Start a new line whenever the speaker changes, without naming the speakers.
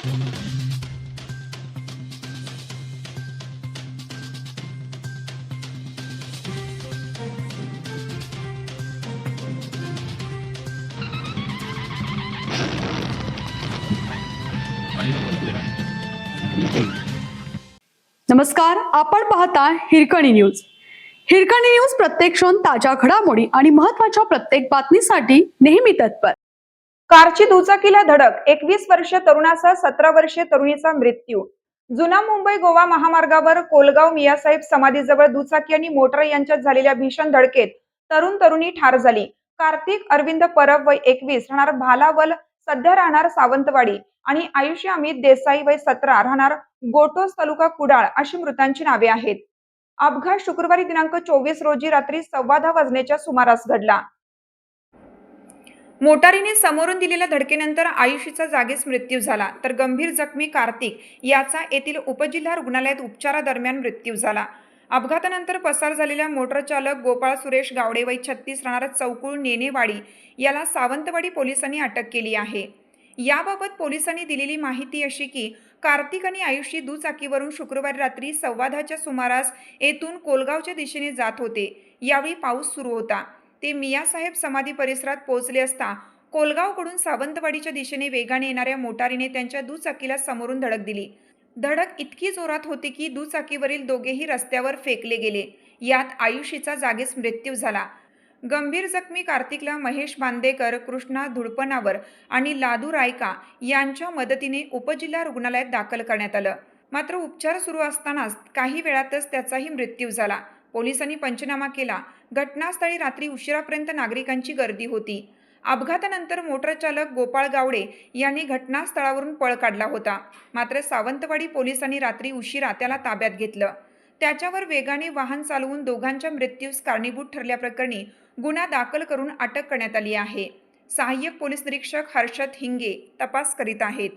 नमस्कार, आपण पाहता हिरकणी न्यूज. हिरकणी न्यूज प्रत्येक क्षण ताज्या घडामोडी आणि महत्त्वाच्या प्रत्येक बातमीसाठी नेहमी तत्पर.
कारची दुचाकीला धडक, 21 वर्षीय तरुणासह 17 वर्षीय तरुणीचा मृत्यू. जुना मुंबई गोवा महामार्गावर कोलगाव मियासाहेब समाधीजवळ दुचाकी आणि मोटार यांच्यात झालेल्या भीषण धडकेत तरुण तरुणी ठार झाली. कार्तिक अरविंद परब वय 21 राहणार भालावल, सध्या राहणार सावंतवाडी, आणि आयुष्य अमित देसाई वय 17 राहणार गोटोस तालुका कुडाळ अशी मृतांची नावे आहेत. अपघात शुक्रवारी दिनांक 24 रोजी रात्री 10:15 वाजण्याच्या सुमारास घडला. मोटारीने समोरून दिलेल्या धडकेनंतर आयुषीचा जागीच मृत्यू झाला, तर गंभीर जखमी कार्तिक याचा येथील उपजिल्हा रुग्णालयात उपचारादरम्यान मृत्यू झाला. अपघातानंतर पसार झालेल्या मोटार चालक गोपाळ सुरेश गावडे वय 36 राहणार चौकुळ नेनेवाडी याला सावंतवाडी पोलिसांनी अटक केली आहे. याबाबत पोलिसांनी दिलेली माहिती अशी की कार्तिक आणि आयुषी दुचाकीवरून शुक्रवारी रात्री 10:15च्या सुमारास येथून कोलगावच्या दिशेने जात होते. यावेळी पाऊस सुरू होता. ते मियासाहेब समाधी परिसरात पोहोचले असता कोलगावकडून सावंतवाडीच्या दिशेने वेगाने येणाऱ्या मोटारीने त्यांच्या दुचाकीला समोरून धडक दिली. धडक इतकी जोरात होती की दुचाकीवरील दोघेही रस्त्यावर फेकले गेले. यात आयुषीचा जागीच मृत्यू झाला. गंभीर जखमी कार्तिकला महेश बांदेकर, कृष्णा धुडपनावर आणि लादू रायका यांच्या मदतीने उपजिल्हा रुग्णालयात दाखल करण्यात आलं. मात्र उपचार सुरू असतानाच काही वेळातच त्याचाही मृत्यू झाला. पोलिसांनी पंचनामा केला. घटनास्थळी रात्री उशिरापर्यंत नागरिकांची गर्दी होती. अपघातानंतर मोटार चालक गोपाळ गावडे यांनी घटनास्थळावरून पळ काढला होता. मात्र सावंतवाडी पोलिसांनी रात्री उशिरा त्याला ताब्यात घेतलं. त्याच्यावर वेगाने वाहन चालवून दोघांच्या मृत्यूस कारणीभूत ठरल्याप्रकरणी गुन्हा दाखल करून अटक करण्यात आली आहे. सहाय्यक पोलीस निरीक्षक हर्षद हिंगे तपास करीत आहेत.